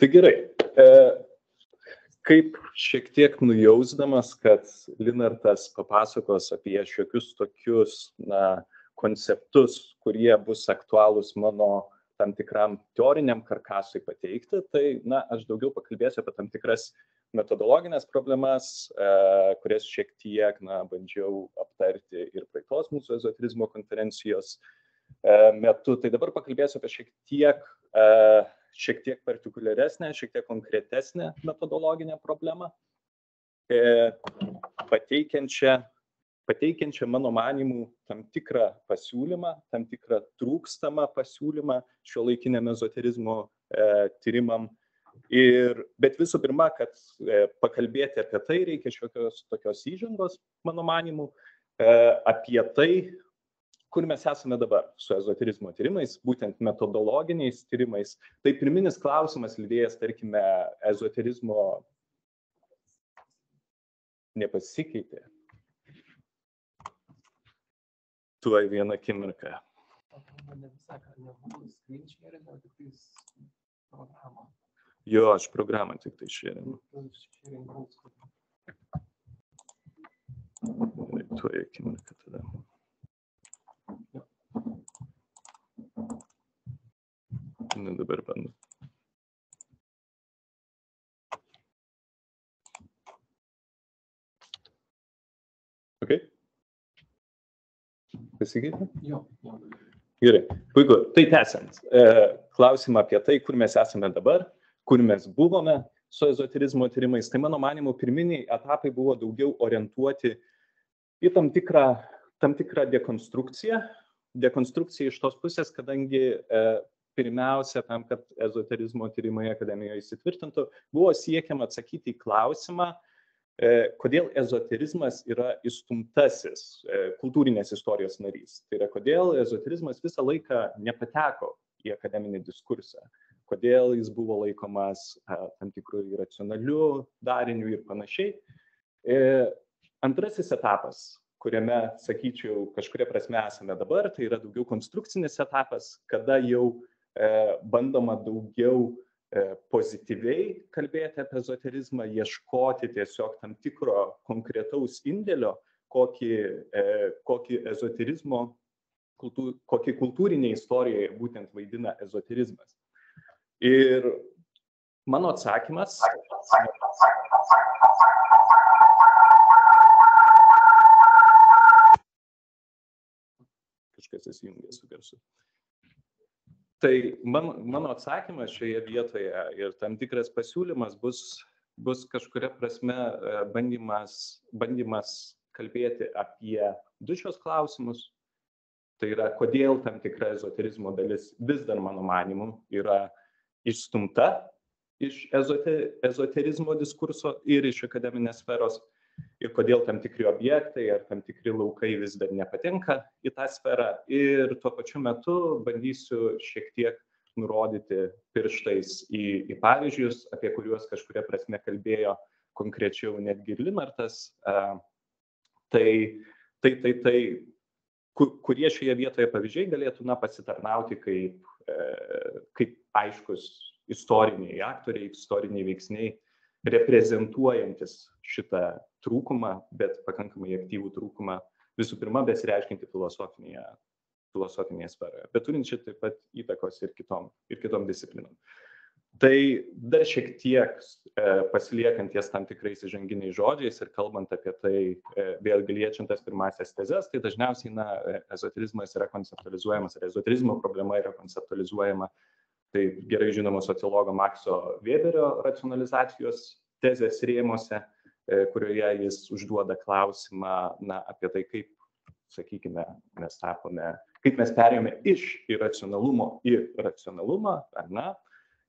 Tai gerai. Kaip šiek tiek nujausdamas, kad Linartas papasakos apie šiokius tokius konceptus, kurie bus aktualūs mano tam tikram teoriniam karkasui pateikti, tai aš daugiau pakalbėsiu apie tam tikras metodologinės problemas, kurias šiek tiek bandžiau aptarti ir praeitos mūsų ezoterizmo konferencijos metu. Tai dabar pakalbėsiu apie šiek tiek partikuliaresnę, šiek tiek konkretesnę metodologinę problemą, pateikiančią mano manymų tam tikrą pasiūlymą, tam tikrą trūkstamą pasiūlymą šiuolaikiniam ezoterizmo tyrimam. Bet visų pirma, kad pakalbėti apie tai reikia šiokios tokios įžangos, mano manymų, apie tai, kur mes esame dabar su ezoterizmo tyrimais, būtent metodologiniais tyrimais. Tai pirminis klausimas lydėjęs, tarkime, ezoterizmo nepasikeitė. Tuoj vieną akimirką. Jo, aš programą tik tai šėrinu. Tuoj akimirką tada. Dabar bandu. Ok? Pasikeitė? Jo. Gerai, puiku. Tai tęsiant. Klausimą apie tai, kur mes esame dabar, kur mes buvome su ezoterizmo tyrimais. Tai mano manymu, pirminiai etapai buvo daugiau orientuoti į tam tikrą dekonstrukciją. Dekonstrukcija iš tos pusės, kadangi pirmiausia, tam, kad ezoterizmo tyrimai akademijoje įsitvirtintų, buvo siekiama atsakyti į klausimą, kodėl ezoterizmas yra įstumtasis kultūrinės istorijos narys. Tai yra, kodėl ezoterizmas visą laiką nepateko į akademinį diskursą, kodėl jis buvo laikomas tam tikrų iracionalių darinių ir panašiai. Antrasis etapas, kuriame, sakyčiau, kažkuria prasme esame dabar, tai yra daugiau konstrukcinis etapas, kada jau bandoma daugiau pozityviai kalbėti apie ezoterizmą, ieškoti tiesiog tam tikro konkretaus indėlio, kokį ezoterizmo, kokį kultūrinė istorija būtent vaidina ezoterizmas. Ir mano atsakymas... Kažkas įsijungė su garsu. Tai mano atsakymas šioje vietoje ir tam tikras pasiūlymas bus kažkuria prasme bandymas kalbėti apie du šios klausimus. Tai yra, kodėl tam tikra ezoterizmo dalis vis dar, mano manymu, yra išstumta iš ezoterizmo diskurso ir iš akademinės sferos. Ir kodėl tam tikri objektai ar tam tikri laukai vis dar nepatenka į tą sferą. Ir tuo pačiu metu bandysiu šiek tiek nurodyti pirštais į pavyzdžius, apie kuriuos kažkuria prasme kalbėjo konkrečiau netgi ir Linartas. Kurie šioje vietoje pavyzdžiai galėtų pasitarnauti kaip aiškus istoriniai aktoriai, istoriniai veiksniai, reprezentuojantis šitą trūkumą, bet pakankamai aktyvų trūkumą, visų pirma, besireiškinti filosofinėje sferoje, bet turinčią taip pat įtakos ir kitom disciplinom. Tai dar šiek tiek pasiliekant ties tam tikrais įžanginiais žodžiais ir kalbant apie tai, vėlgi liečiant tas pirmąsias tezes, tai dažniausiai ezoterizmas yra konceptualizuojamas, ar ezoterizmo problema yra konceptualizuojama. Tai gerai žinoma sociologo Makso Weberio racionalizacijos tezės rėmuose, kurioje jis užduoda klausimą apie tai, kaip, sakykime, mes sakome, kaip mes perėjome iš iracionalumo į racionalumą, ar ne?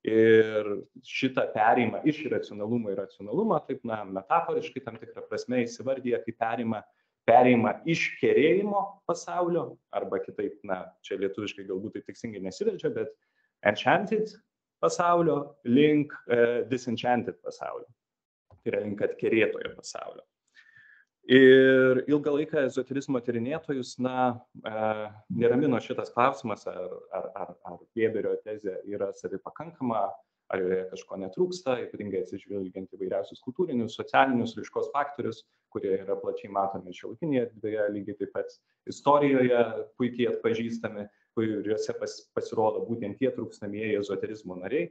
Ir šitą perėjimą iš iracionalumo į racionalumą, taip metaforiškai tam tikrą prasme įsivardyja kaip perėjimą iš kerėjimo pasaulio, arba kitaip, čia lietuviškai galbūt tai tikslingai nesiverčia, bet enchanted pasaulio link disenchanted pasaulio. Tai yra link atkerėtojo pasaulio. Ir ilgą laiką ezoterizmo tyrinėtojus neramino šitas klausimas, ar Weberio tezė yra savipakankama, ar joje kažko netrūksta, ypatingai atsižvelgiant įvairiausius kultūrinius, socialinius raiškos faktorius, kurie yra plačiai matomi šiuolaikinėje erdvėje, lygiai taip pat istorijoje puikiai atpažįstami, kuriuose pasirodo būtent tie trūkstamieji ezoterizmo nariai.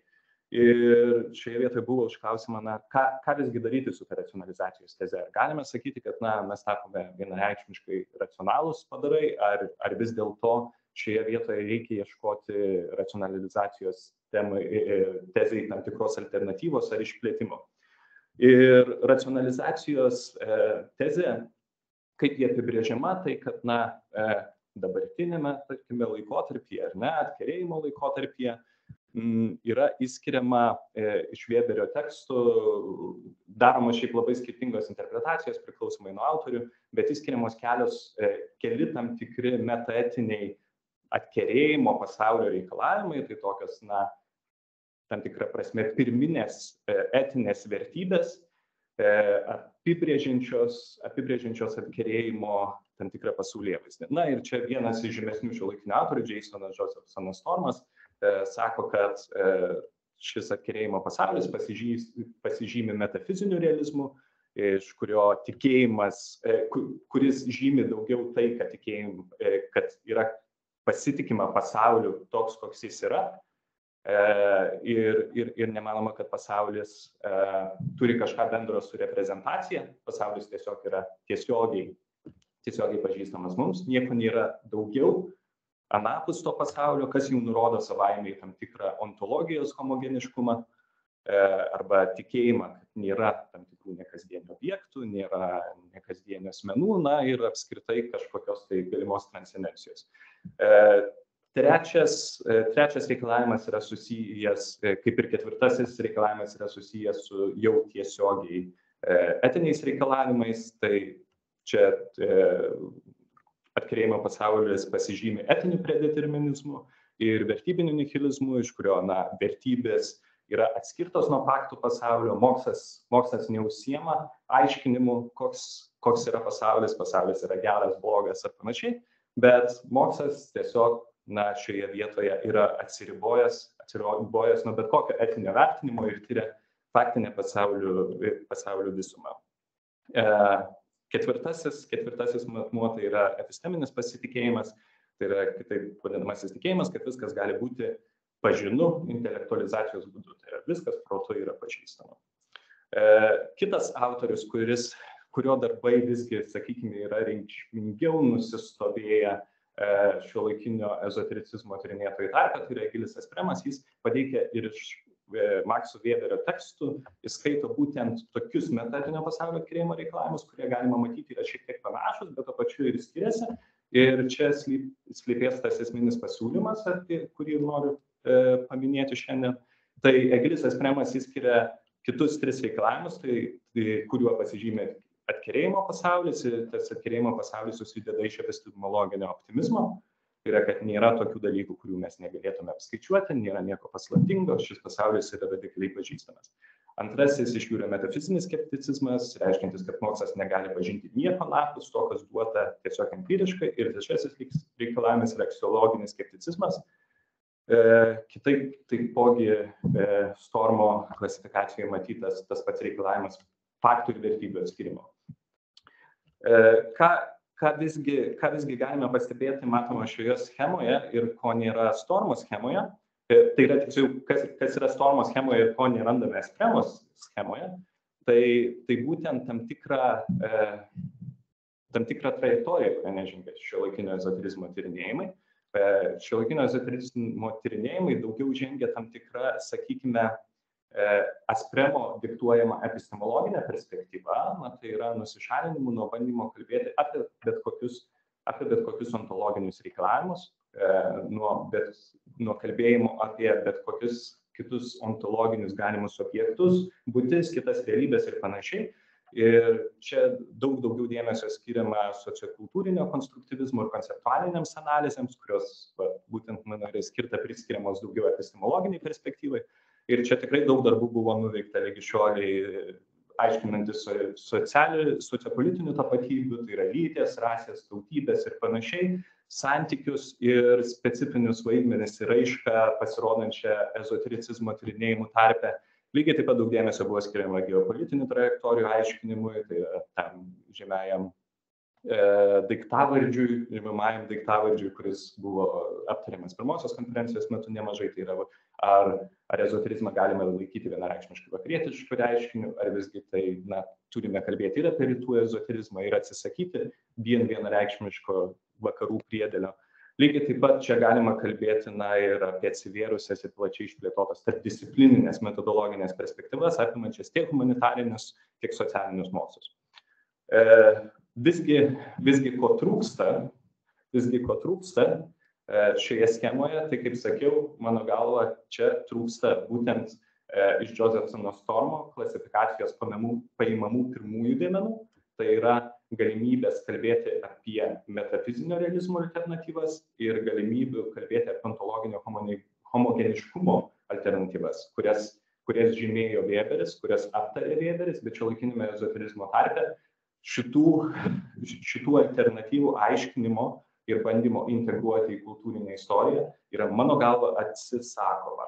Ir šioje vietoje buvo užklausima, ką visgi daryti su ta racionalizacijos teze. Ar galime sakyti, kad mes tapome vienareikšmiškai racionalūs padarai, ar vis dėlto šioje vietoje reikia ieškoti racionalizacijos tezai tam tikros alternatyvos ar išplėtimo. Ir racionalizacijos tezė, kaip jie apibrėžiama, tai kad dabartinėme, tarkime, laikotarpyje, ar ne, atkerėjimo laikotarpyje, yra įskiriama iš Weberio tekstų, daroma šiaip labai skirtingos interpretacijos priklausomai nuo autorių, bet įskiriamos keli tam tikri metaetiniai atkerėjimo pasaulio reikalavimai, tai tokios, tam tikra prasme, pirminės etinės vertybės, apibrėžiančios atkerėjimo tam tikrą pasaulėvaizdį. Ir čia vienas iš žymesnių šiuolaikinių autorių, Jasonas Josephsonas Stormas, sako, kad šis atkerėjimo pasaulis pasižymi metafiziniu realizmu, iš kurio tikėjimas, kuris žymi daugiau tai, kad yra pasitikima pasauliu toks, koks jis yra, ir nemanoma, kad pasaulis turi kažką bendro su reprezentacija, pasaulis tiesiog yra tiesiogiai pažįstamas mums, nieko nėra daugiau anapus to pasaulio, kas jau nurodo savaime į tam tikrą ontologijos homogeniškumą arba tikėjimą, kad nėra tam tikrų nekasdienių objektų, nėra nekasdienių asmenų, ir apskritai kažkokios tai galimos transcendencijos. Trečias reikalavimas yra susijęs, kaip ir ketvirtasis reikalavimas yra susijęs su jau tiesiogiai etiniais reikalavimais, tai čia atkerėjimo pasaulis pasižymi etiniu predeterminizmu ir vertybiniu nihilizmu, iš kurio vertybės yra atskirtos nuo faktų pasaulio, mokslas neužsiema aiškinimu, koks yra pasaulis yra geras, blogas ar panašiai, bet mokslas tiesiog šioje vietoje yra atsiribojęs nuo bet kokio etinio vertinimo ir tyria faktinę pasaulio visumą. Ketvirtasis matmuo tai yra episteminis pasitikėjimas, tai yra kitaip vadinamasis tikėjimas, kad viskas gali būti pažinu intelektualizacijos būdu, tai yra viskas protu yra pažįstama. Kitas autorius, kurio darbai visgi, sakykime, yra reikšmingiau nusistovėję šiuolaikinio ezotericizmo tyrinėtojų tarpe, tai yra Egilis Espremas, jis pateikia ir iš Makso Weberio tekstų, jis skaito būtent tokius metaetinio pasaulio atkerėjimo reikalavimus, kurie galima matyti yra šiek tiek panašus, bet to pačiu ir skiriasi. Ir čia slypės tas esminis pasiūlymas, kurį noriu paminėti šiandien. Tai Egilis Espremas įskiria kitus 3 reikalavimus, kuriuo pasižymė atkerėjimo pasaulis, ir tas atkerėjimo pasaulis susideda iš epistemologinio optimizmo. Tai yra, kad nėra tokių dalykų, kurių mes negalėtume apskaičiuoti, nėra nieko paslaptingo, šis pasaulis yra radikaliai pažįstamas. Antrasis iš jų yra metafizinis skepticizmas, reiškiantis, kad mokslas negali pažinti nieko anapus to, kas duota tiesiog empiriškai. Ir trečiasis reikalavimas yra aksiologinis skepticizmas. Kitaip taipogi Stormo klasifikacijoje matytas tas pats reikalavimas faktų ir vertybių atskirimo. Ką visgi galime pastebėti, matoma šioje schemoje ir ko nėra Stormo schemoje, tai yra tiksliau, kas yra Stormo schemoje ir ko nerandame Espremos schemoje, tai būtent tam tikrą trajektoriją, kurią nežengia šiuolaikinio ezoterizmo tyrinėjimai. Šiuolaikinio ezoterizmo tyrinėjimai daugiau žengia tam tikrą, sakykime, Espremo diktuojama epistemologinė perspektyva, tai yra nusišalinimu nuo bandymo kalbėti apie bet kokius ontologinius reikalavimus, nuo kalbėjimo apie bet kokius kitus ontologinius galimus objektus, būtis, kitas realybės ir panašiai. Ir čia daugiau dėmesio skiriama sociokultūrinio konstruktyvizmo ir konceptualinėms analizėms, kurios būtent, manau, yra priskiriamos daugiau epistemologiniai perspektyvai. Ir čia tikrai daug darbų buvo nuveikta lygi šioliai, aiškinantis sociopolitinių tapatybių, tai yra lyties, rasės, tautybės ir panašiai, santykius ir specifinius vaidmenis ir raišką pasirodančią ezotericizmo tyrinėjimų tarpe. Lygiai taip pat daug dėmesio buvo skiriama geopolitinių trajektorijų aiškinimui, tai tam žymiajam žymimajam daiktavardžiui, kuris buvo aptariamas pirmosios konferencijos metu nemažai. Tai yra, ar ezoterizmą galima laikyti vienareikšmiškai vakarietišku reiškiniu, ar visgi tai turime kalbėti ir apie rytų ezoterizmą ir atsisakyti vienareikšmiško vakarų priedėlio. Lygiai taip pat čia galima kalbėti ir apie atsivėrusias ir plačiai išplėtotas tarpdisciplininės metodologinės perspektyvas, apimančias tiek humanitarinius, tiek socialinius mokslus. Visgi ko trūksta šioje schemoje, tai kaip sakiau, mano galva, čia trūksta būtent iš Josephsono Stormo klasifikacijos paimamų pirmųjų dėmenų, tai yra galimybės kalbėti apie metafizinio realizmo alternatyvas ir galimybių kalbėti apie ontologinio homogeniškumo alternatyvas, kurias žymėjo Weberis, kurias aptarė Weberis, bet šiuolaikiniame ezoterizmo tarpe šitų alternatyvų aiškinimo ir bandymo integruoti į kultūrinę istoriją yra, mano galva, atsisakoma.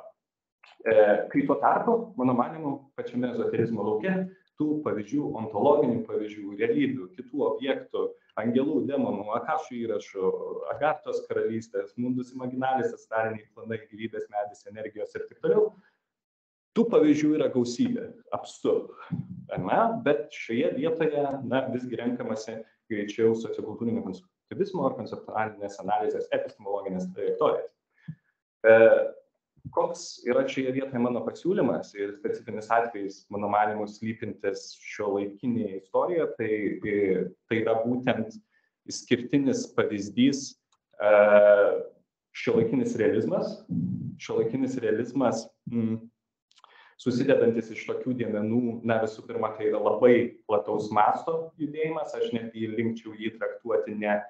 Kai tuo tarpu, mano manymu, pačiame ezoterizmo lauke tų pavyzdžių, ontologinių pavyzdžių, realybių, kitų objektų, angelų, demonų, akašų įrašų, Agatos karalystės, mundus imaginalis, astariniai planai, gyvybės medis, energijos ir taip toliau, tų pavyzdžių yra gausybė, apstu, bet šioje vietoje visgi renkamasi greičiau sociokultūrinio konstruktyvizmo ar konceptualinės analizės epistemologinės trajektorijas. Koks yra šioje vietoje mano pasiūlymas ir specifinis atvejis, mano manymu, slypintis šiuolaikinėje istorijoje, tai yra būtent išskirtinis pavyzdys šiuolaikinis realizmas. Šiuolaikinis realizmas susidedantis iš tokių dėmenų, visų pirma, tai yra labai plataus masto judėjimas, aš netgi linkčiau jį traktuoti ne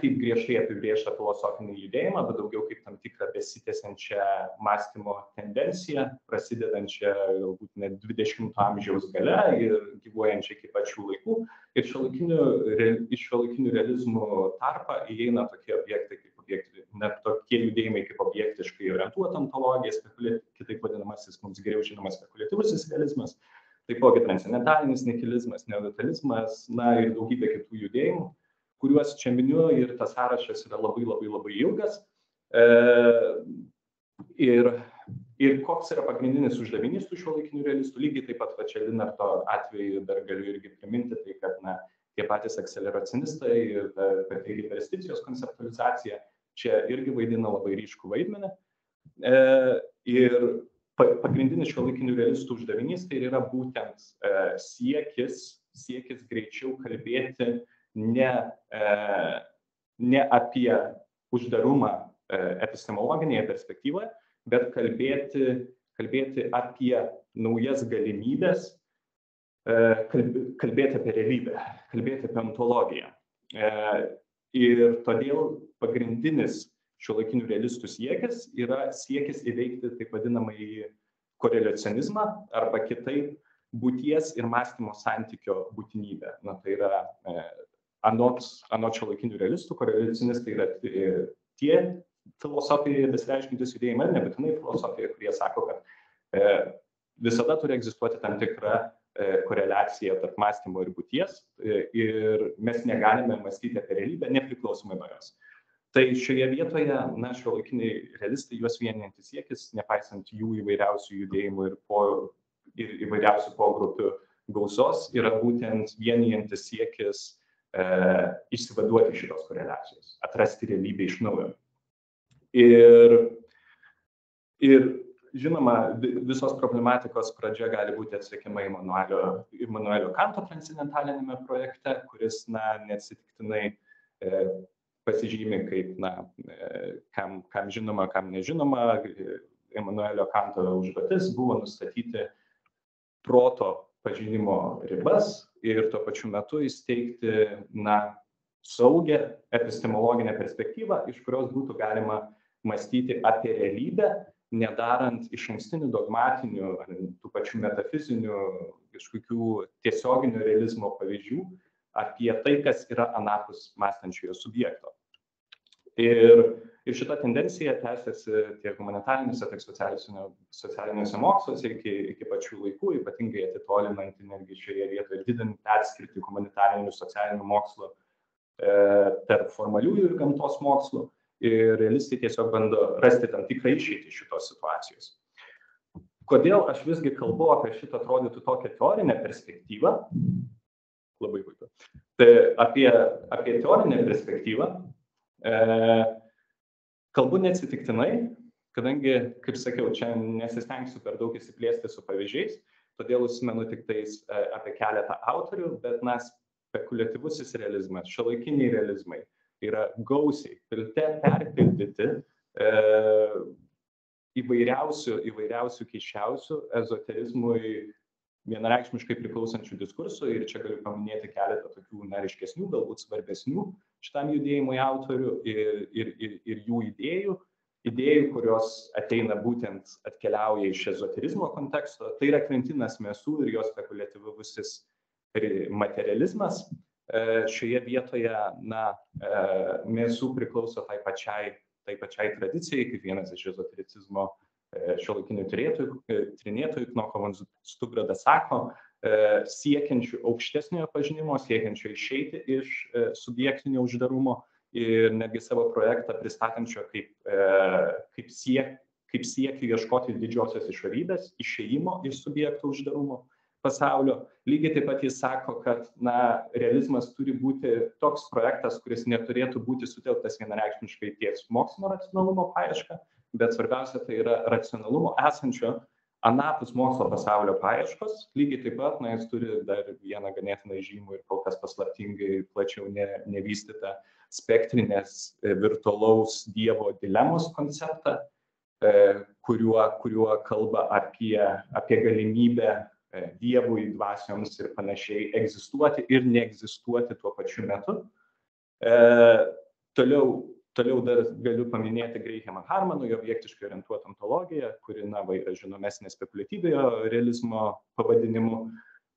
kaip griežtai apibrėžtą filosofinį judėjimą, bet daugiau kaip tam tikrą besitęsiančią mąstymo tendenciją, prasidedančią galbūt net 20 amžiaus gale ir gyvuojančią iki pačių laikų. Ir iš šiuolaikinių realizmų tarpą įeina tokie objektai net tokie judėjimai kaip objektiškai orientuota ontologija, kitaip vadinamasis mums geriau žinomas spekuliatyvusis realizmas, taipogi transcendentalinis nihilizmas, neodetalizmas, ir daugybė kitų judėjimų, kuriuos čia miniu ir tas sąrašas yra labai ilgas. Ir koks yra pagrindinis uždavinys tų šiuolaikinių realistų, lygiai taip pat čia Linarto atveju dar galiu irgi priminti, tai kad tie patys akceleracionistai ir pati hipersticijos konceptualizacija čia irgi vaidina labai ryškų vaidmenį. Ir pagrindinis šiuolaikinių realistų uždavinys tai yra būtent siekis greičiau kalbėti ne apie uždarumą epistemologinėje perspektyvoje, bet kalbėti apie naujas galimybės, kalbėti apie realybę, kalbėti apie ontologiją. Ir todėl pagrindinis šiuolaikinių realistų siekis yra siekis įveikti taip vadinamąjį koreliacionizmą arba kitaip būties ir mąstymo santykio būtinybę. Tai yra anot šiuolaikinių realistų, koreliacionistai yra tie filosofijoje besireiškintys judėjimai, nebūtinai filosofijoje, kurie sako, kad visada turi egzistuoti tam tikra koreliacija tarp mąstymo ir būties ir mes negalime mąstyti apie realybę nepriklausomai nuo jos. Tai šioje vietoje, šiuolaikiniai realistai, juos vienijantis siekis, nepaisant jų įvairiausių judėjimų ir įvairiausių pogrupių gausos, yra būtent vienijantis siekis išsivaduoti šitos koreliacijos, atrasti realybę iš naujo. Ir žinoma, visos problematikos pradžia gali būti atsekima Immanuelio Kanto transcendentalinėme projekte, kuris neatsitiktinai pasižymi kaip, kam žinoma, kam nežinoma. Immanuelio Kanto užduotis buvo nustatyti proto pažinimo ribas ir tuo pačiu metu įsteigti saugią epistemologinę perspektyvą, iš kurios būtų galima mąstyti apie realybę, nedarant išankstinių dogmatinių, tų pačių metafizinių, kažkokių tiesioginio realizmo pavyzdžių apie tai, kas yra anapus mąstančiojo subjekto. Ir šita tendencija tęsiasi tiek humanitariniuose, tiek socialiniuose moksluose iki pačių laikų, ypatingai atitolinant netgi šioje vietoje ir didinant atskirtį humanitarinių ir socialinių mokslų tarp formaliųjų ir gamtos mokslų. Ir realistai tiesiog bando rasti tam tikrą išeitį iš šitos situacijos. Kodėl aš visgi kalbu apie šitą atrodytų tokią teorinę perspektyvą? Labai puiku. Tai apie teorinę perspektyvą kalbu neatsitiktinai, kadangi, kaip sakiau, čia nesistengsiu per daug įsiplėsti su pavyzdžiais, todėl užsimenu tik tais apie keletą autorių, bet spekuliatyvusis realizmas, šiuolaikiniai realizmai yra gausiai, perpildyti įvairiausių keiščiausių ezoterizmui vienareikšmiškai priklausančių diskursų, ir čia galiu paminėti keletą tokių ryškesnių, galbūt svarbesnių šitam judėjimui autorių ir jų idėjų, kurios ateina būtent atkeliauja iš ezoterizmo konteksto. Tai yra Quentinas Mesu ir jos spekuliatyvusis materializmas. Šioje vietoje, Mesu priklauso tai pačiai tradicijai, kaip vienas iš ezotericizmo šiuolaikinių tyrinėtojų, Knocho von Stugbrada sako, siekiančių aukštesniojo pažinimo, siekiančių išeiti iš subjektinio uždarumo ir netgi savo projektą pristatančio kaip siekį ieškoti didžiosios išorybės, išėjimo iš subjekto uždarumo pasaulio. Lygiai taip pat jis sako, kad realizmas turi būti toks projektas, kuris neturėtų būti sutelktas vienareikšmiškai ties mokslinio racionalumo paieška, bet svarbiausia tai yra racionalumo esančio anapus mokslo pasaulio paieškos. Lygiai taip pat jis turi dar vieną ganėtinai žymų ir kol kas paslaptingai plačiau nevystytą spektrinės virtualaus dievo dilemos konceptą, kuriuo kalba apie galimybę dievui, dvasioms ir panašiai egzistuoti ir neegzistuoti tuo pačiu metu. Toliau dar galiu paminėti Grahamą Harmaną, jo objektiškai orientuotą ontologiją, kuri yra žinomesnė spekuliatyviojo realizmo pavadinimu.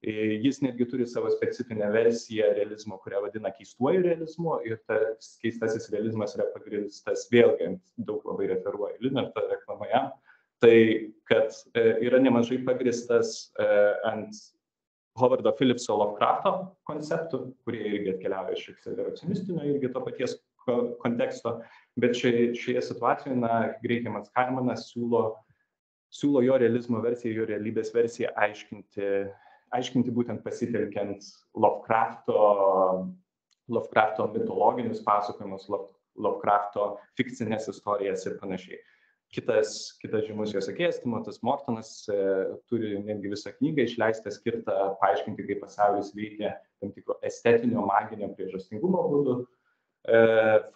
Jis netgi turi savo specifinę versiją realizmo, kurią vadina keistuoju realizmu, ir tas keistasis realizmas yra pagrįstas, vėlgi daug labai referuoja Liunerto reklamoje, tai kad yra nemažai pagrįstas ant Howardo Phillipso Lovecrafto konceptų, kurie irgi atkeliauja iš akceleracionistinio irgi to paties konteksto, bet šioje situacijoje Grahamas Harmanas siūlo jo realizmo versiją, jo realybės versiją aiškinti būtent pasitelkiant Lovecrafto mitologinius pasakojimus, Lovecrafto fikcinės istorijas ir panašiai. Kitas žymus jo sekėjas, Timotas Mortonas, turi netgi visą knygą išleistą skirtą paaiškinti, kaip pasaulis veikia tam tikro estetinio, maginio priežastingumo būdu.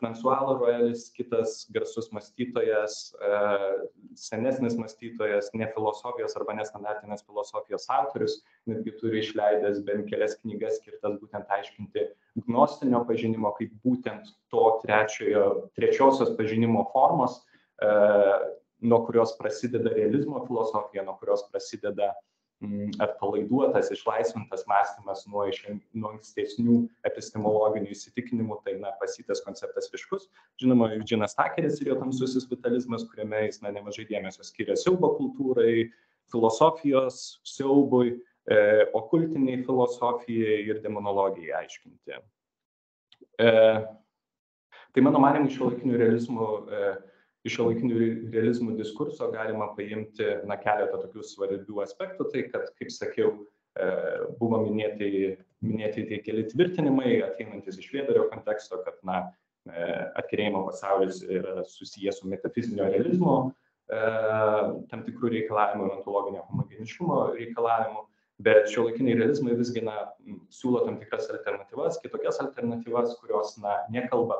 François Laruelis, kitas garsus mąstytojas, senesnis mąstytojas, ne filosofijos arba nestandartinės filosofijos autorius, netgi turi išleidęs bent kelias knygas skirtas būtent aiškinti gnostinio pažinimo, kaip būtent to trečiosios pažinimo formos, nuo kurios prasideda realizmo filosofija, nuo kurios prasideda atpalaiduotas, išlaisvintas mąstymas nuo ankstesnių epistemologinių įsitikinimų, tai pasitas konceptas ryškus. Žinoma, Eugenas Tuckeris ir jo tamsusis vitalizmas, kuriame jis nemažai dėmesio skiria siaubo kultūrai, filosofijos siaubui, okultiniai filosofijai ir demonologijai aiškinti. Tai mano manymu, iš šiuolaikinių realizmų diskurso galima paimti keletą tokių svarbių aspektų. Tai, kad, kaip sakiau, buvo minėti tie keli tvirtinimai, ateinantis iš Vėdario konteksto, kad atkerėjimo pasaulis yra susijęs su metafizinio realizmo tam tikrų reikalavimų, ontologinio homogeniškumo reikalavimų, bet šiuolaikiniai realizmai visgi siūlo tam tikras alternatyvas, kitokias alternatyvas, kurios nekalba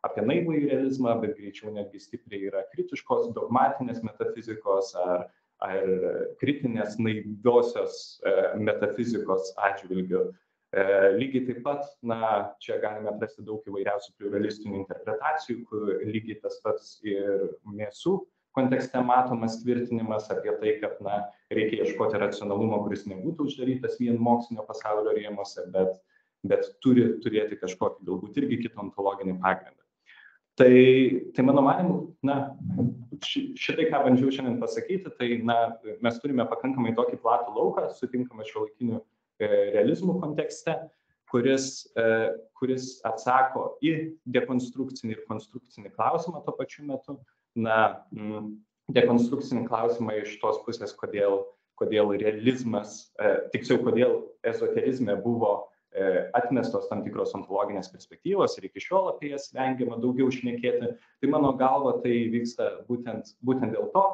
apie naivųjį realizmą, bet greičiau netgi stipriai yra kritiškos, dogmatinės metafizikos ar kritinės naiviosios metafizikos atžvilgiu. Lygiai taip pat, čia galime atrasti daug įvairiausių pliuralistinių interpretacijų, kur lygiai tas pats ir Mesu kontekste matomas tvirtinimas apie tai, kad reikia ieškoti racionalumo, kuris nebūtų uždarytas vien mokslinio pasaulio rėmuose, bet turi turėti kažkokį galbūt irgi kitą ontologinį pagrindą. Tai mano manimu, šitai, ką bandžiau šiandien pasakyti, tai mes turime pakankamai tokį platų lauką, sutinkamą šiuolaikinių realizmų kontekste, kuris atsako į dekonstrukcinį ir konstrukcinį klausimą tuo pačiu metu. Dekonstrukcinį klausimą iš tos pusės, kodėl realizmas, tiksliau, kodėl ezoterizme buvo atmestos tam tikros ontologinės perspektyvos ir iki šiol apie jas vengiama daugiau šnekėti. Tai mano galva tai vyksta būtent dėl to,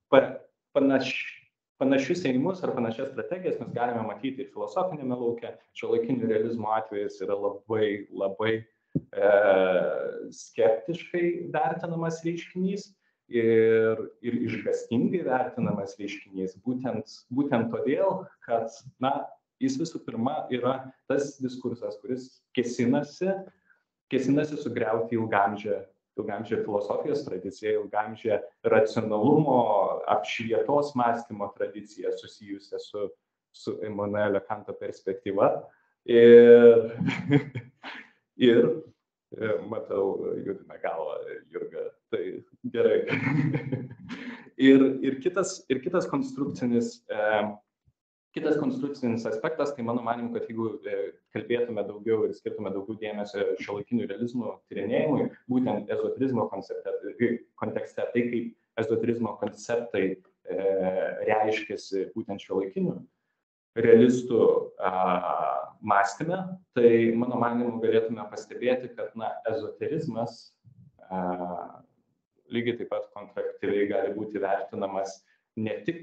kad panašius ėjimus ar panašias strategijas mes galime matyti ir filosofinėme lauke. Šiuolaikinio realizmo atvejis yra labai skeptiškai vertinamas reiškinys ir išgąstingai vertinamas reiškinys būtent todėl, kad jis visų pirma yra tas diskursas, kuris kėsinasi sugriauti ilgaamžę filosofijos tradiciją, ilgaamžę racionalumo, apšvietos mąstymo tradiciją susijusią su Immanuelio Kanto perspektyva. Ir matau, judina galvą, Jurga, tai gerai. Ir kitas konstrukcinis aspektas, tai mano manimu, kad jeigu kalbėtume daugiau ir skirtume daugiau dėmesio šiuolaikinių realizmų tyrinėjimui, būtent ezoterizmo kontekste, tai kaip ezoterizmo konceptai reiškiasi būtent šiuolaikinių realistų mąstyme, tai mano manimu galėtume pastebėti, kad ezoterizmas lygiai taip pat kontraktyviai gali būti vertinamas ne tik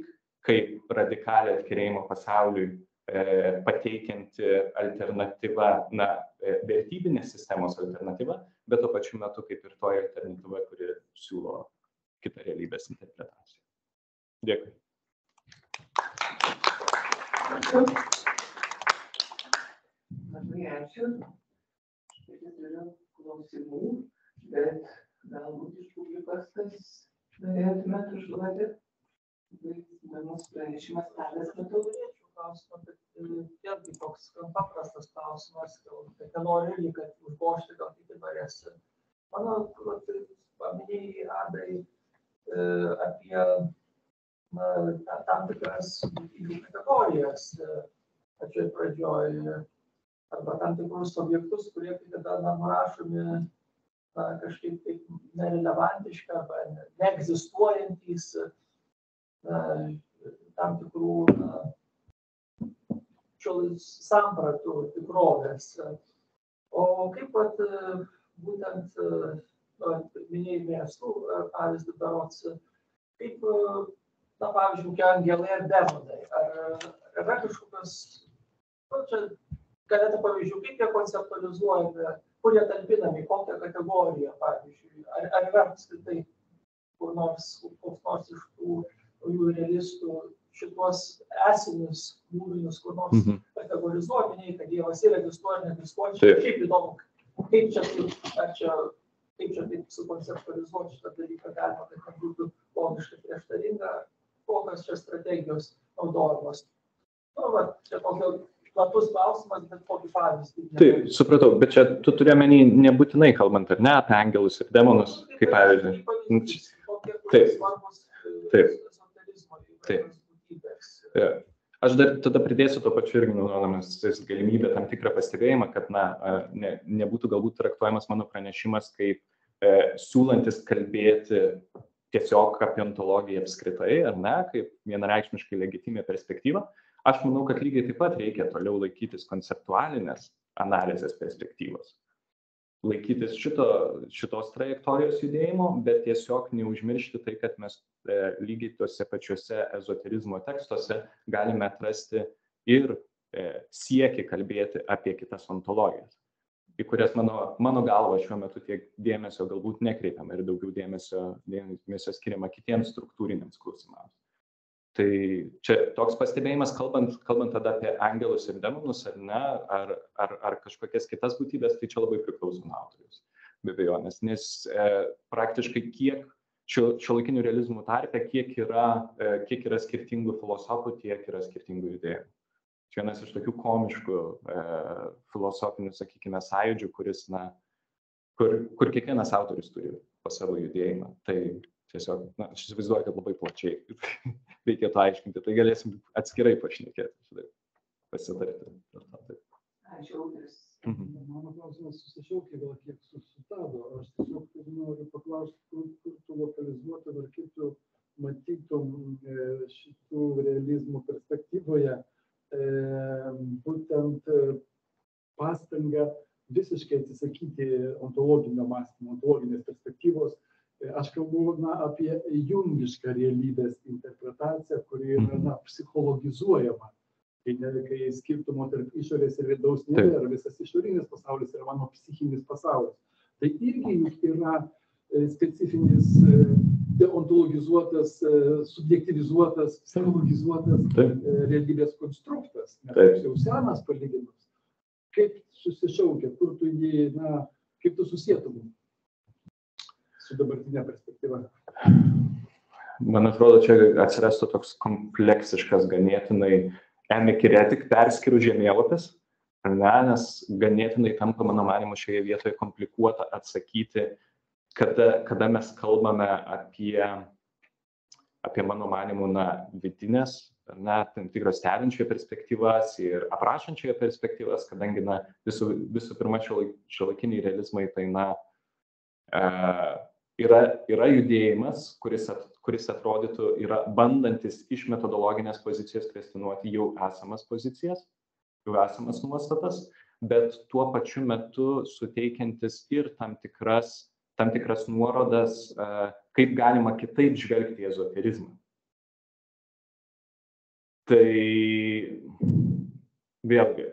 kaip radikalią atkirėjimo pasauliui pateikianti alternatyva, vertybinės sistemos alternatyva, bet tuo pačiu metu kaip ir toji alternatyva, kuri siūlo kitą realybės interpretaciją. Dėkui. Labai ačiū. Aš turiu klausimų, bet galbūt iš publikos kas norėtumėt užduoti. Įdomus pranešimas Tadas, matau. Norėčiau klausimą, bet vėlgi toks paprastas klausimas, kad noriu irgi, kad užgožti gal kiti norės. Mano, paminėjai, Adai, apie tam tikras kategorijas pačioj pradžioj, arba tam tikrus objektus, kurie tada nurašomi kažkaip taip nerelevantiški arba neegzistuojantys tam tikrų sampratų tikrovės. O kaip būtent minėjai miestų pavyzdį berods, kaip, pavyzdžiui, angelai ar demonai, ar yra kažkokios, čia galėtų pavyzdžių, kaip jie konceptualizuojami, kur jie talpinami, kokią kategoriją, pavyzdžiui, ar yra apskritai koks nors iš tų realistų šitos esinius kūrinius, kur nors kategorizuojami, kad Dievas yra egzistuoja, neegzistuoja. Šiaip įdomu, kaip čia taip sukonceptualizuoti šitą dalyką galima, kad nebūtų logiškai prieštaringa, kokios čia strategijos naudojamos. Čia tokio platus klausimas, bet kokį pavyzdį. Taip, supratau, bet čia tu turi omeny nebūtinai kalbant, ar ne, apie angelus ir demonus, kaip pavyzdį. Taip. Aš dar tada pridėsiu to pačiu irgi naudodamas galimybę tam tikrą pastebėjimą, kad nebūtų galbūt traktuojamas mano pranešimas kaip siūlantis kalbėti tiesiog apie ontologiją apskritai, ar ne, kaip vienareikšmiškai legitimę perspektyvą. Aš manau, kad lygiai taip pat reikia toliau laikytis konceptualinės analizės perspektyvos. Laikytis šitos trajektorijos judėjimo, bet tiesiog neužmiršti tai, kad mes lygiai tuose pačiuose ezoterizmo tekstuose galime atrasti ir siekį kalbėti apie kitas ontologijas, į kurias mano galva šiuo metu tiek dėmesio galbūt nekreipiama ir daugiau dėmesio skiriama kitiems struktūriniams klausimams. Tai čia toks pastebėjimas, kalbant tada apie angelus ir demonus, ar ne, ar kažkokias kitas būtybės, tai čia labai priklauso nuo autoriaus, be abejonės, nes praktiškai kiek šiuolaikinių realizmų tarpe, kiek yra skirtingų filosofų, tiek yra skirtingų idėjų. Čia vienas iš tokių komiškų filosofinių, sakykime, sąjūdžių, kuris kur kiekvienas autorius turi po savo judėjimą. Tai tiesiog, aš įsivaizduoju, kad labai plačiai reikėtų aiškinti, tai galėsim atskirai pašnekėti, pasitarti. Ačiū, Audrius. Mano klausimas susišaukia gal kiek su Tado. Aš tiesiog noriu paklausti, kur tu lokalizuotum ir kaip tu matytum šitų realizmų perspektyvoje būtent pastangą visiškai atsisakyti ontologinio mąstymo, ontologinės perspektyvos. Aš kalbu apie jungišką realybės interpretaciją, kuri yra psichologizuojama. Kai skirtumo tarp išorės ir vidaus nėra, visas išorinis pasaulis yra mano psichinis pasaulis. Tai irgi yra specifinis deontologizuotas, subjektivizuotas, psichologizuotas realybės konstruktas. Nes jau senas palyginimas. Kaip susišaukia, kur tu jį, kaip tu susietum su dabartinė perspektyva? Man atrodo, čia atsirastų toks kompleksiškas ganėtinai emikiretik perskirų žemėlapis, nes ganėtinai tampa, mano manymu, šioje vietoje komplikuota atsakyti, kada mes kalbame apie mano manymu, vidinės, tam tikras stebinčioje perspektyvas ir aprašančioje perspektyvas, kadangi, visų pirma, šiuolaikiniai realizmai, tai, yra judėjimas, kuris atrodytų, yra bandantis iš metodologinės pozicijos kvestionuoti jau esamas pozicijas, jau esamas nuostatas, bet tuo pačiu metu suteikiantis ir tam tikras nuorodas, kaip galima kitaip žvelgti į ezoterizmą. Tai vėlgi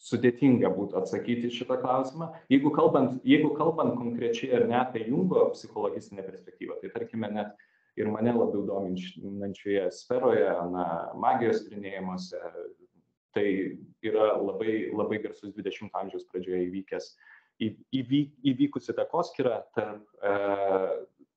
sudėtinga būtų atsakyti šitą klausimą. Jeigu kalbant konkrečiai ar ne apie Jungo psichologistinę perspektyvą, tai tarkime net ir mane labiau dominančioje sferoje, magijos tyrinėjimuose, tai yra labai, labai garsus 20 amžiaus pradžioje įvykusi takoskyra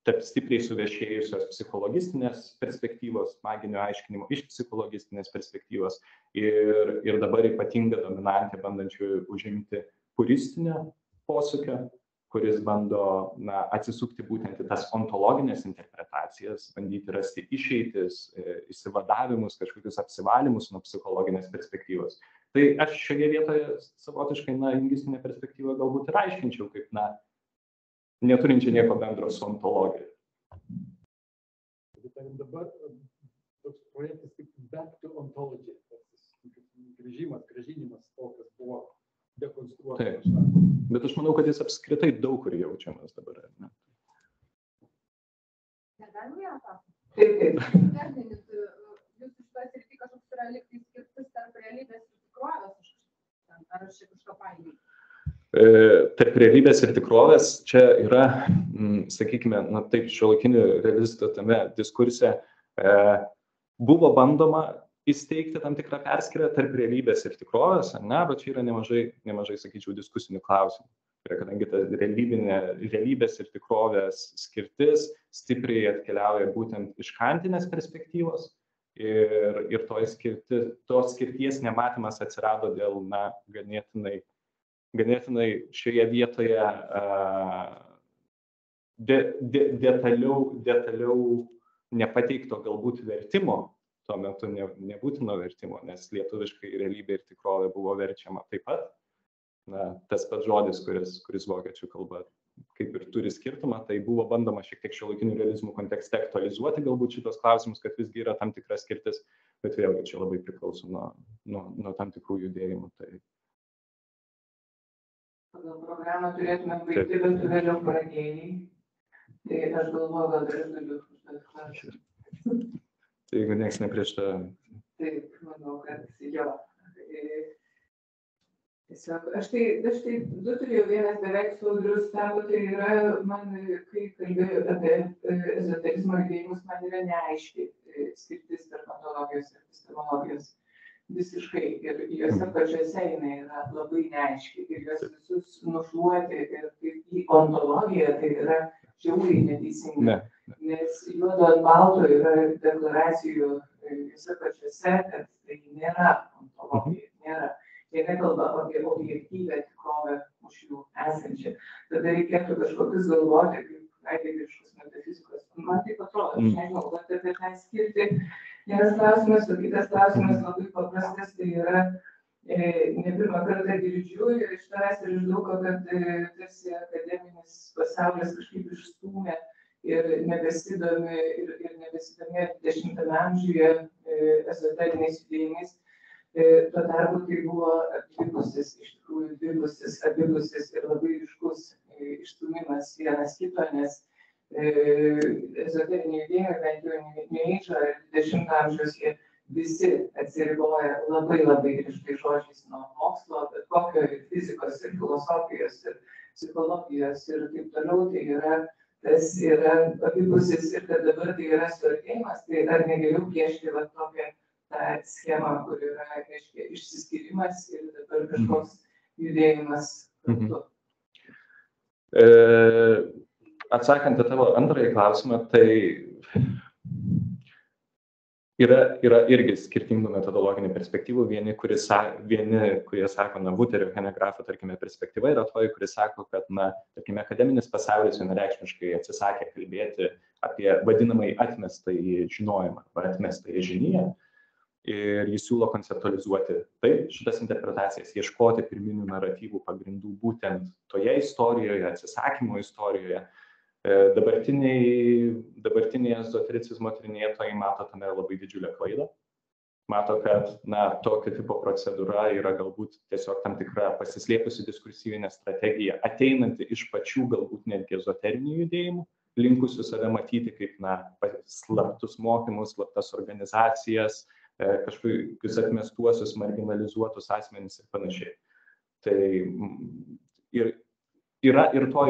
tarp stipriai suvešėjusios psichologistinės perspektyvos, maginio aiškinimo iš psichologistinės perspektyvos ir dabar ypatinga dominantė bandančių užimti puristinę posūkio, kuris bando atsisukti būtent į tas ontologinės interpretacijas, bandyti rasti išeitis, išsivadavimus, kažkokius apsivalymus nuo psichologinės perspektyvos. Tai aš šioje vietoje savotiškai jungistinę perspektyvą galbūt ir aiškinčiau kaip neturinčia nieko bendro su ontologija. Dabar toks projektas kaip Back to Ontology, grąžinimas to, kas buvo dekonstruota. Taip, bet aš manau, kad jis apskritai daug kur jaučiamas dabar. Negalim ją tą? Taip. Jūs iš to srity kažkoks yra liktai skirtis tarp realybės ir tikrovės, ar aš čia kažką paėmiau? Tarp realybės ir tikrovės čia yra, sakykime, taip šiuolaikinių realistų tame diskurse buvo bandoma įsteigti tam tikrą perskyrą tarp realybės ir tikrovės, bet čia yra nemažai, sakyčiau, diskusinių klausimų. Kadangi ta realybės ir tikrovės skirtis stipriai atkeliauja būtent iš kantinės perspektyvos ir tos skirties nematymas atsirado dėl ganėtinai šioje vietoje detaliau nepateikto galbūt vertimo, tuo metu nebūtino vertimo, nes lietuviškai realybė ir tikrovė buvo verčiama taip pat. Tas pats žodis, kuris vokiečių kalba kaip ir turi skirtumą, tai buvo bandoma šiek tiek šiuolaikinių realizmų kontekste aktualizuoti galbūt šitos klausimus, kad visgi yra tam tikras skirtis, bet vėlgi čia labai priklauso nuo tam tikrų judėjimų. Pagal programą turėtume baigti, bet tu vėliau pradėjai. Tai aš galvoju, gal dar galiu užduoti klausimą. Tai jeigu nieks neprieštarauja. Taip, manau, kad jo. Tiesiog, aš tai du turėjau, vienas beveik su Audrius sako, tai yra, man, kai kalbėjau apie ezoterizmo judėjimus, man yra neaiški skirtis tarp ontologijos ir epistemologijos. Visiškai. Ir juose pačiuose jinai yra labai neaiški. Ir juos visus nušluoti ir į ontologiją, tai yra žiauriai neteisinga. Nes juodo ant balto yra deklaracijų juose pačiuose, kad tai nėra ontologija, nėra. Jie nekalba apie objektyvę tikrovę už jų esančią. Tada reikėtų kažkokius galvoti, kaip heidegeriškos metafizikos. Man taip atrodo, aš nežinau, bet apie tą skirti vienas klausimas, o kitas klausimas labai paprastas, tai yra ne pirmą kartą girdžiu ir iš tavęs ir iš daug, kad tarsi akademinis pasaulis kažkaip išstūmė ir nebesidomi ir nebesidomė 20-ame amžiuje ezoteriniais judėjimais. Tuo tarpu tai buvo abipusis, iš tikrųjų abipusis ir labai ryškus išstūmimas vienas kito, nes ezoteriniai judėjimai, bent jau neįžo ir 20 amžiaus jie visi atsiriboja labai griežtai žodžiais nuo mokslo, bet kokio ir fizikos, ir filosofijos, ir psichologijos ir taip toliau, tai yra tas yra abipusis ir kad dabar tai yra suartėjimas, tai ar negeriau piešti va tokią tą schemą, kur yra, reiškia, išsiskyrimas ir dabar kažkoks judėjimas kartu. Atsakant į tavo antrąjį klausimą, tai yra irgi skirtingų metodologinių perspektyvų. Vieni, kurie sako, Buterio, Hanegraaфo, tarkime, perspektyva yra toji, kuris sako, kad, tarkime, akademinis pasaulis vienareikšmiškai atsisakė kalbėti apie vadinamai atmestąjį žinojimą arba atmestąjį žiniją ir jis siūlo konceptualizuoti šitas interpretacijas, ieškoti pirminių naratyvų pagrindų būtent toje istorijoje, atsisakymo istorijoje. Dabartiniai ezotericizmo tyrinėtojai mato tame labai didžiulę klaidą. Mato, kad tokio tipo procedūra yra galbūt tiesiog tam tikra pasislėpusi diskursyvinė strategija, ateinanti iš pačių galbūt netgi ezoterinių judėjimų, linkusių save matyti kaip slaptus mokymus, slaptas organizacijas, kažkokius atmestuosius, marginalizuotus asmenys ir panašiai. Tai yra ir to,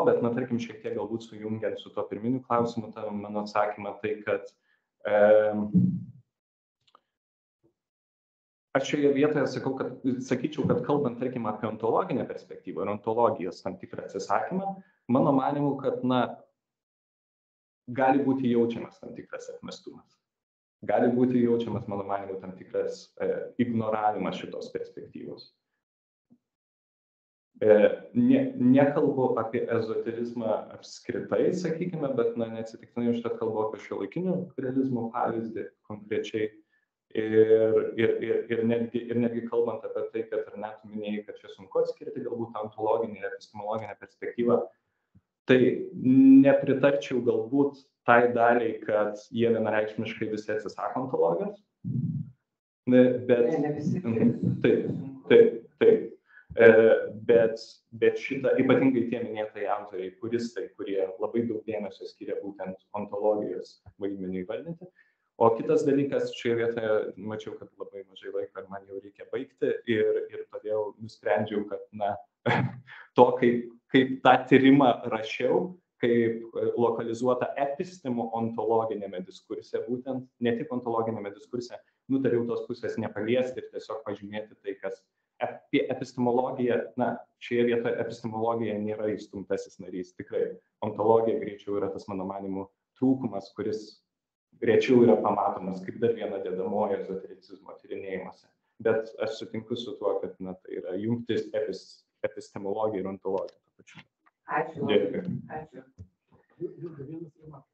bet, tarkim, šiek tiek galbūt sujungiant su tuo pirminiu klausimu, mano atsakymą, tai kad aš šioje vietoje sakyčiau, kad kalbant, tarkim, apie ontologinę perspektyvą ir ontologijos tam tikrą atsisakymą, mano manimu, kad, gali būti jaučiamas tam tikras atmestumas. Gali būti jaučiamas, mano manimu, tam tikras ignoravimas šitos perspektyvos. Nekalbu apie ezoterizmą apskritai, sakykime, bet neatsitiktinai užtat kalbu apie šiuolaikinio realizmo pavyzdį konkrečiai. Ir netgi kalbant apie tai, kad ar net minėjai, kad čia sunku atskirti galbūt ontologinę ir epistemologinę perspektyvą, tai nepritarčiau galbūt tai daliai, kad jie vienareikšmiškai visi atsisako ontologijos. Bet šitą, ypatingai tie minėtai autoriai, puristai, kurie labai daug dėmesio skiria būtent ontologijos vaidmenį įvardinti. O kitas dalykas, šioje vietoje mačiau, kad labai mažai laiko ir man jau reikia baigti ir todėl nusprendžiau, kad kaip tą tyrimą rašiau, kaip lokalizuota epistemų ontologinėme diskurse, būtent ne tik ontologinėme diskurse, nutariau tos pusės nepaliesti ir tiesiog pažymėti tai, kas apie epistemologiją, šioje vietoje epistemologija nėra įstumtasis narys, tikrai. Ontologija greičiau yra tas, mano manimu, trūkumas, kuris greičiau yra pamatomas kaip dar viena dedamoji ezotericizmo tyrinėjimuose. Bet aš sutinku su tuo, kad tai yra jungtis epistemologija ir ontologija. Ačiū. Vienas remarkas.